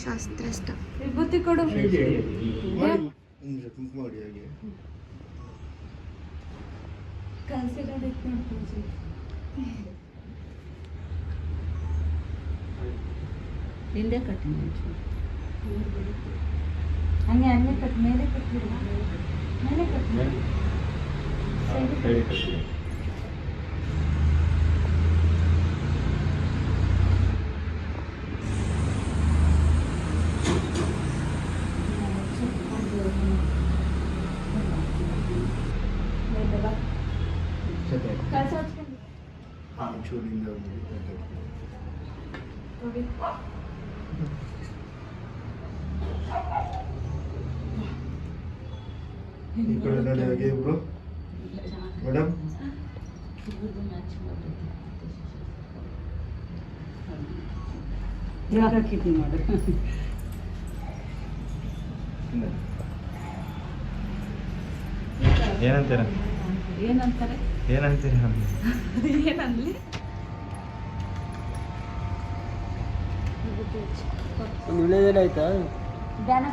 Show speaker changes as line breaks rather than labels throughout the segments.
ಶಾಸ್ತ್ರಸ್ಥ
ವಿಭೂತಿ ಕೊಡು.
ಹಿಂದೆ ಕಟ್ಟಿ ಹಂಗೆ ಹಂಗೆ ಕಟ್ ಮೇಲೆ ಕಟ್ಬಿಡು. ಮೇಲೆ ಕಟ್ಟಿ
ಈ ಕಡೆ ನೋಡಿ ಹಾಗೆ ಇಬ್ರು ಮೇಡಮ್.
ಇವಾಗ ಕಿಡ್ನಿ ಮಾಡು.
ಏನಂತೀರ
ಏನಂತಾರೆ
ಏನಂತೀರ
ಏನನ್ಲಿ
ಆಯ್ತಾ
ಧ್ಯಾನ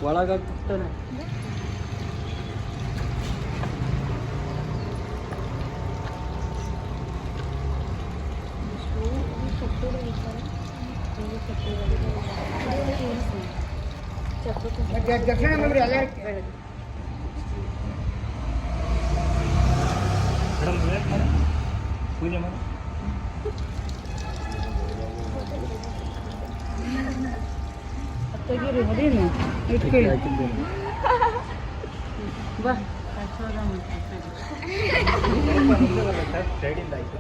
ಒಳಗಾಗ್ತಾನೆ.
ದಕ್ಷಿಣ ಬಂದ್ರಿ ಅಲ್ಲೇ
ಮೇಡಮ್ ಪೂಜೆ ಮಾಡಿ
ತೆಗೀರಿ ಅದೇನು ಇಟ್ಕೊಳ್ಳಿ ಬಾ.
ಸೈಡಿಂದ ಆಯಿತು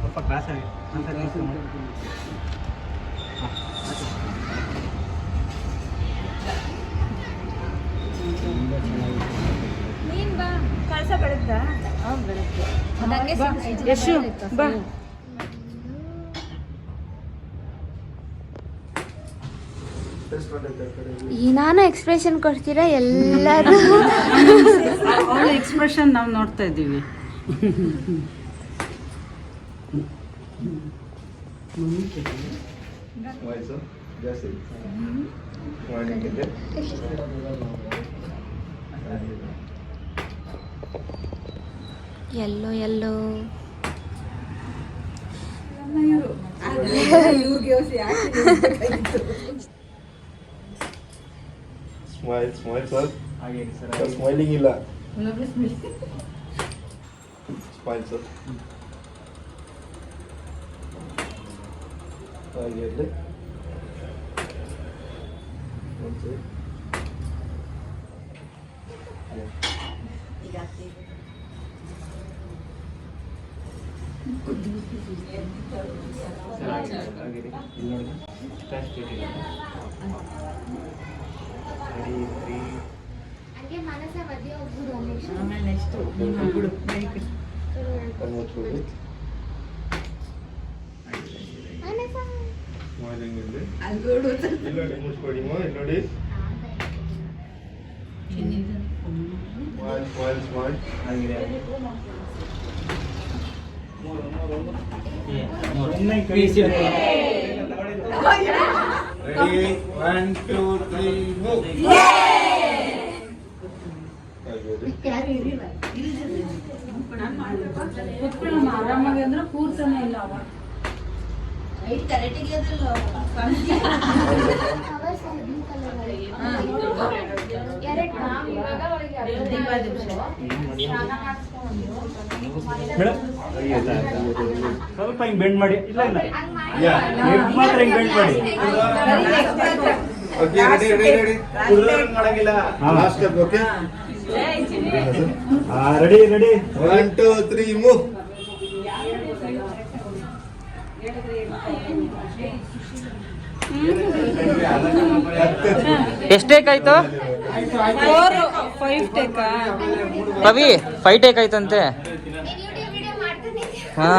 ಸ್ವಲ್ಪ ಕ್ಲಾಸ್ ಆಗಿ
ನೀನ್ ಬಾ. ಕಳ್ಸ ಬೆಳಗ್ದ
ಯಶು ಬಾ.
ಏನಾನ ಎಕ್ಸ್ಪ್ರೆಷನ್ ಕೊಡ್ತೀರಾ ಎಲ್ಲರೂ.
ಅವಳ ಎಕ್ಸ್ಪ್ರೆಷನ್ ನಾವು ನೋಡ್ತಾ ಇದ್ದೀವಿ.
ವಯಸ್ಸು ಜಾಸ್ತಿ ಮಾರ್ನಿಂಗ್ ಇದೆ.
ಎಲ್ಲೋ ಎಲ್ಲೋ
ಸ್ಮೈಲ್ ಸ್ಮೈಲ್ ಸರ್.
ಹಾಗೆ ಸರ್
ಸ್ಮೈಲಿಂಗ್ ಇಲ್ಲ. Smile sir. ಹಾಗೆ ಇರಲಿ.
ಆಮೇಲೆ ನೆಕ್ಸ್ಟ್ ಬಿಡು.
ಸ್ಮೈಲಿಂಗ್ ಇರಲಿ. ಇಲ್ಲಿ ಮುಚ್ಕೊಡಿ ಇಲ್ಲಿ ನೋಡಿ. Smile smile smile.
ಆಗಿದೆ ರೆಡಿ 1 2 3 ಮೂವ್.
ಕುತ್ಕೊಳ್ಳೋಣ ಆರಾಮಾಗಿ ಅಂದ್ರೆ ಕೂರ್ತಾನೆ ಇಲ್ಲ ಅವ.
ಸ್ವಲ್ಪ ಹಿಂಗ್ ಬೆಂಡ್ ಮಾಡಿ. ಇಲ್ಲ ಇಲ್ಲ ಮಾತ್ರ ಹಿಂಗ್ ಬೆಂಡ್ ಮಾಡಿ.
Okay ready ready ready.
ಕುಡಿದವ್ರಿಗೆ ಮಾಡಂಗಿಲ್ಲ.
Last step okay.
Ready ready
1 2 3 move.
ಎಷ್ಟು ಟೇಕ್ ಆಯ್ತು?
5 ಟೇಕಾ
ಕವಿ 5 ಟೇಕ್ ಆಯ್ತಂತೆ. ಹಾ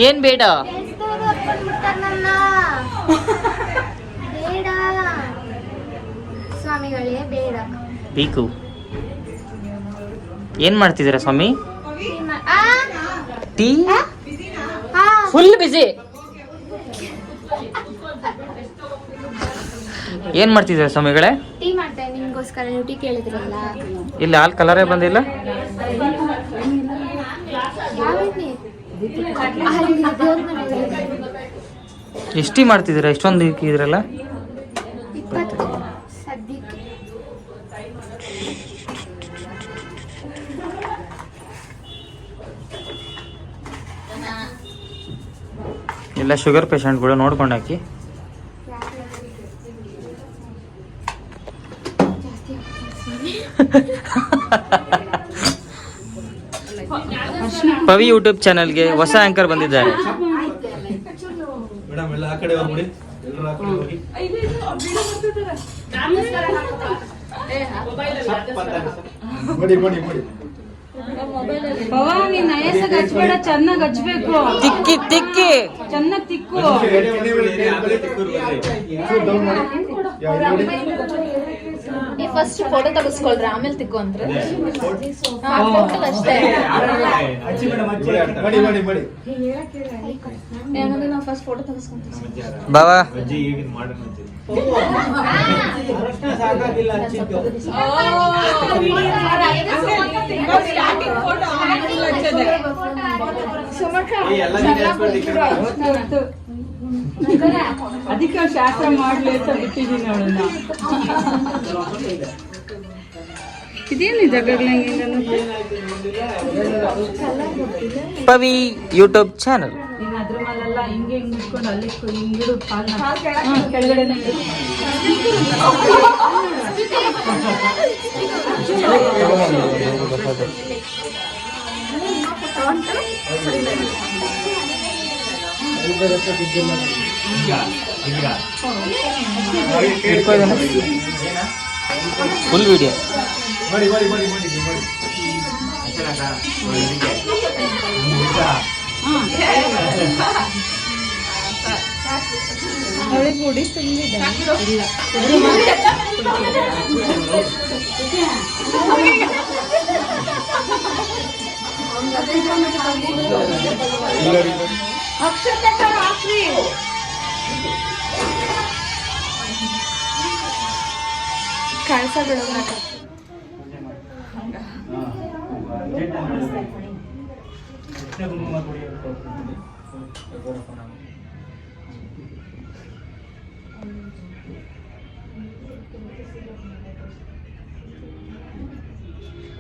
ಏನ್ ಬೇಡ?
ಹಾಕೊಂಡ್ಬಿಡ್ತಾರ ನನ್ನ. ಬೇಡ ಸ್ವಾಮಿಗಳೇ ಬೇಡ.
ಬೀಕು ಏನ್ ಮಾಡ್ತಿದ್ದೀರಾ ಸ್ವಾಮಿ?
ಆ?
ಟೀ
ಆ.
ಫುಲ್ ಬಿಸಿ. ಏನ್ ಮಾಡ್ತಿದ್ದೀರಾ ಸ್ವಾಮಿಗಳೇ?
ಟೀ ಮಾಡ್ತೇನೆ ನಿಮ್ಗೋಸ್ಕರ. ನೀವು ಟೀ ಕೇಳಿದ್ರಲ್ಲ.
ಇಲ್ಲಿ ಹಾಲ್ ಕಲರೇ ಬಂದಿಲ್ಲ.
ಯಾವ ಟೀ? ಅಲ್ಲಿ ದೇವ್ರ ಮನೆಯಲ್ಲಿ.
ಎಷ್ಟು ಟೀ ಮಾಡ್ತಿದ್ದೀರಾ? ಇಷ್ಟೊಂದು ಇದ್ರಲ್ಲ.
20 ಸದ್ಯಕ್ಕೆ.
ಎಲ್ಲ ಶುಗರ್ ಪೇಷಂಟ್ಗಳು ನೋಡ್ಕೊಂಡು ಹಾಕಿ. ಪವಿ ಯೂಟ್ಯೂಬ್ ಚಾನಲ್ಗೆ ಹೊಸ ಆಂಕರ್ ಬಂದಿದ್ದಾರೆ.
ಮೇಡಮ್ ಎಲ್ಲ ಆ ಕಡೆ ಹೋಗ್ಬಿಡಿ, ಎಲ್ಲರೂ ಆ ಕಡೆ ಹೋಗಿ. ಮಾಡಿ ಮಾಡಿ ಮಾಡಿ.
ಪವ ನೀನ್ ನಯಸ್ಸಾಗಿ ಹಚ್ಬೇಡ, ಚೆನ್ನಾಗಿ ಹಚ್ಬೇಕು.
ತಿಕ್ಕಿ ತಿಕ್ಕಿ
ಚೆನ್ನಾಗಿ ತಿಕ್ಕು.
ಡೌನ್ ಮಾಡಿ.
ಫಸ್ಟ್ ಫೋಟೋ ತೆಗೆಸ್ಕೊಳ್ರಿ, ಆಮೇಲೆ ತಿಕ್ಕು ಅಂದ್ರೆ ಅಷ್ಟೇ.
ಮಾಡಿ ಮಾಡಿ ಮಾಡಿ.
ಏನಂದ್ರೆ ನಾವು ಫಸ್ಟ್ ಫೋಟೋ ತೆಗೆಸ್ಕೊಂತೀವಿ.
ಬಾವಾ
ಅದಕ್ಕೆ ಶಾಸ್ತ್ರ ಮಾಡ್ಲಿ ಅಂತ ಬಿಟ್ಟಿದ್ದೀನಿ ಅವಳನ್ನ. ಇದೇನು ಜಗಡ್ಲಂಗೆ
ಪವಿ ಯೂಟ್ಯೂಬ್ ಚಾನಲ್.
ನೀನ್ ಅದ್ರ ಮೇಲೆಲ್ಲ ಹಿಂಗೆ ಹಿಂಗ್ ಇಟ್ಕೊಂಡು ಅಲ್ಲಿ ಹಿಂಗಿಡು ಕೆಳಗಡೆ
ಫುಲ್ ವಿಡಿಯೋ
ಮಾಡಿ ಮಾಡಿ ಮಾಡಿ ಮಾಡಿ ಮಾಡಿ.
ಪುಡಿ ತುಂಬಿದೆ.
ಕಳ್ಸ ಬಿಡೋಣ.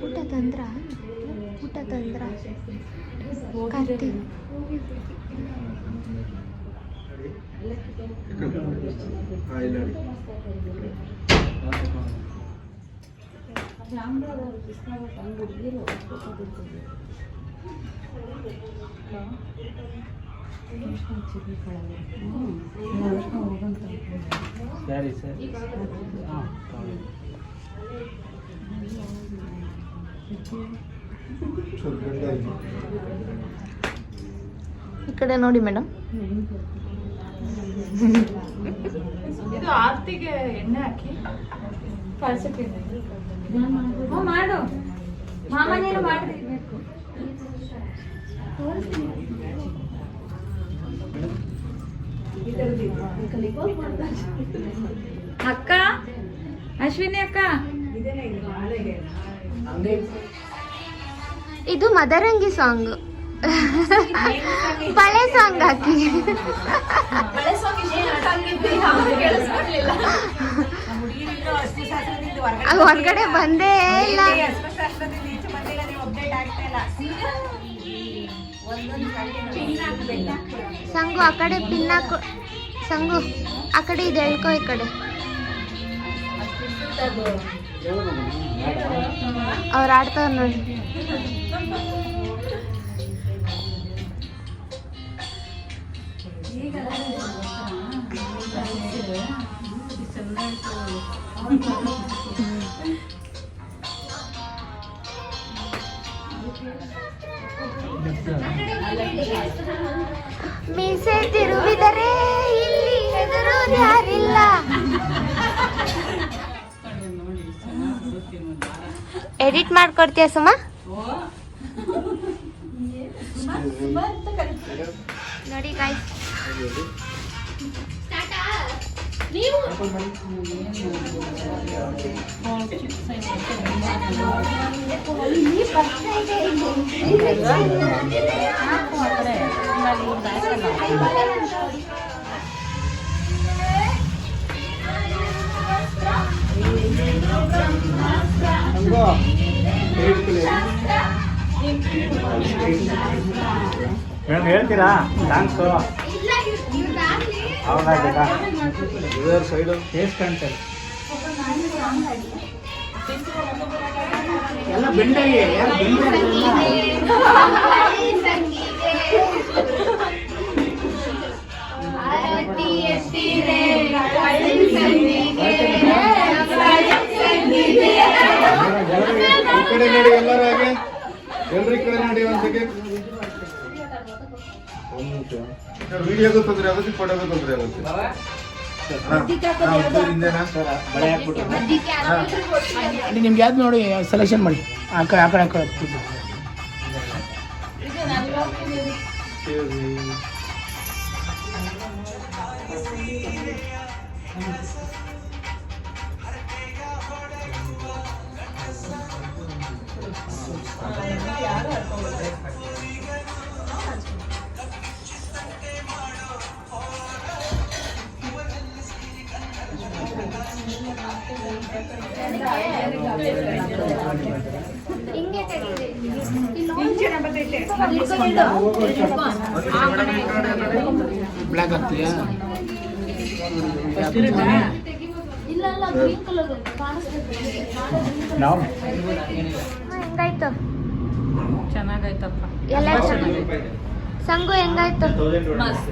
ಊಟ ತಂದ್ರ ಕಾರ್ತಿ.
ಸರಿ ಸರಿ.
ಈ ಕಡೆ ನೋಡಿ ಮೇಡಮ್.
ಇದು ಆರ್ತಿಗೆ ಎಣ್ಣೆ ಹಾಕಿ ಕಳ್ಸಕ್ಕೆ ಮಾಡು. ಮಾಮನೇನು ಮಾಡಿರ್ಬೇಕು. ಅಕ್ಕ, ಅಶ್ವಿನಿ ಅಕ್ಕ,
ಇದು ಮದರಂಗಿ ಸಾಂಗ್. ಪಳೆ ಸಾಂಗ್ ಹಾಕಿ. ಹೊರಗಡೆ ಬಂದೇ ಇಲ್ಲ. ಸಂಗು ಆ ಕಡೆ ಪಿನ್ನಾಕು. ಸಂಗು ಆ ಕಡೆ ಇದೆ, ಎಳ್ಕೊ ಈ ಕಡೆ. ಅವ್ರು ಆಡ್ತಾವ ನೋಡಿ. ಮೀಸೆ ತಿರುವಿದರೆ ಇಲ್ಲಿ ಹೆದರು ಯಾರಿಲ್ಲ. ಎಡಿಟ್ ಮಾಡ್ಕೊಡ್ತೀಯ ಸುಮ? ನೋಡಿ ಗಾಯ್ಸ್,
ಮೇಡಮ್ ಹೇಳ್ತೀರಾ ಥ್ಯಾಂಕ್ಸು. ಹೌದಾ
ಸೈಡು
ಟೇಸ್ಟ್ ಕಾಣ್ತಾರೆ ಎಲ್ಲ ಬೆಂಡಾಗಿ ಯಾರು
ಈ ಕಡೆ ನೋಡಿ, ಎಲ್ಲರೂ ಹಾಗೆ ಎಲ್ರ ಈ ಕಡೆ ನೋಡಿ. ಒಂದು ಸೆಕೆಂಡ್, ವಿಡಿಯೋಗೂ ತೊಂದರೆ ಆಗುತ್ತೆ, ಫೋಟೋಗೂ ತೊಂದರೆ ಆಗುತ್ತೆ.
ಬಳೆ ಹಾಕ್ಬಿಟ್ಟು
ನಿಮ್ಗೆ ಯಾವ್ದು ನೋಡಿ ಸೆಲೆಕ್ಷನ್ ಮಾಡಿ. ಆ ಕಡೆ
ಹಿಂಗೆ ತೆಗೀರಿ.
ಬ್ಲ್ಯಾಕ್ ಆಗ್ತೀಯಾ?
ನಾವು
ಹೆಂಗಾಯ್ತು?
ಚೆನ್ನಾಗಾಯ್ತಪ್ಪ.
ಎಲ್ಲ ಸಂಗು ಹೆಂಗಾಯ್ತು?
ಮಸ್ತ್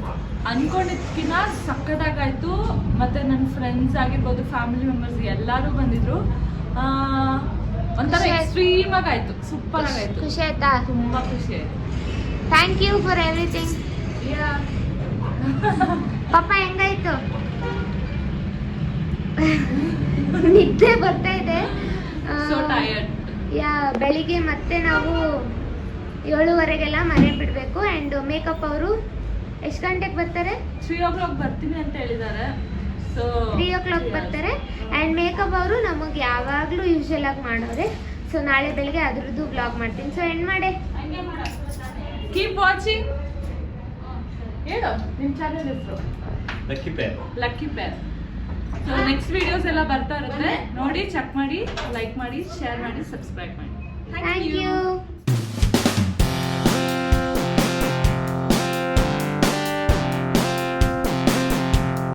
ಅನ್ಕೊಂಡಿದ್ಕಿನ್ನ ಸಕ್ಕತ್ತಾಗಾಯ್ತು. ಮತ್ತೆ ನನ್ನ ಫ್ರೆಂಡ್ಸ್ ಆಗಿರ್ಬೋದು, ಫ್ಯಾಮಿಲಿ ಮೆಂಬರ್ಸ್ ಎಲ್ಲರೂ ಬಂದಿದ್ರು. ಒಂಥರ
ಖುಷಿ ಆಯ್ತು.
ಎಕ್ಸ್ಟ್ರೀಮ್ ಆಗಾಯ್ತು, ಸೂಪರ್ ಆಗಾಯ್ತು,
ಖುಷಿ ಆಯ್ತಾ?
ತುಂಬಾ ಖುಷಿ ಆಯ್ತು.
Thank you for everything. ಪಾಪ ಹೆಂಗಾಯ್ತು? ನಿದ್ದೆ ಬರ್ತಾ ಇದೆ.
So tired.
ಬೆಳಿಗ್ಗೆ ಮತ್ತೆ ನಾವು 7:30ಗೆಲ್ಲ ಮನೆ ಬಿಡಬೇಕು. ಆ್ಯಂಡ್ ಮೇಕಪ್ ಅವರು ಎಷ್ಟು ಗಂಟೆಗೆ ಬರ್ತಾರೆ?
3 o'clock ಬರ್ತೀನಿ ಅಂತ ಹೇಳಿದ್ದಾರೆ. ಸೊ
3 o'clock ಬರ್ತಾರೆ. ಆ್ಯಂಡ್ ಮೇಕಪ್ ಅವರು ನಮಗೆ ಯಾವಾಗಲೂ ಯೂಶುವಲ್ ಆಗಿ ಮಾಡೋರೆ. ಸೊ ನಾಳೆ ಬೆಳಿಗ್ಗೆ ಅದ್ರದ್ದು ಬ್ಲಾಗ್ ಮಾಡ್ತೀನಿ. ಸೊ ಎಂಡ್ ಮಾಡೆ.
Keep watching. ಹೇಳು ನಿಮ್ಮ ಚಾನೆಲ್ ಹೆಸರು. Lucky pair. So next videos ಎಲ್ಲ ಬರ್ತಾ ಇರುತ್ತೆ, ನೋಡಿ ಚೆಕ್ ಮಾಡಿ, ಲೈಕ್ ಮಾಡಿ, ಶೇರ್ ಮಾಡಿ, ಸಬ್ಸ್ಕ್ರೈಬ್ ಮಾಡಿ.
Thank you.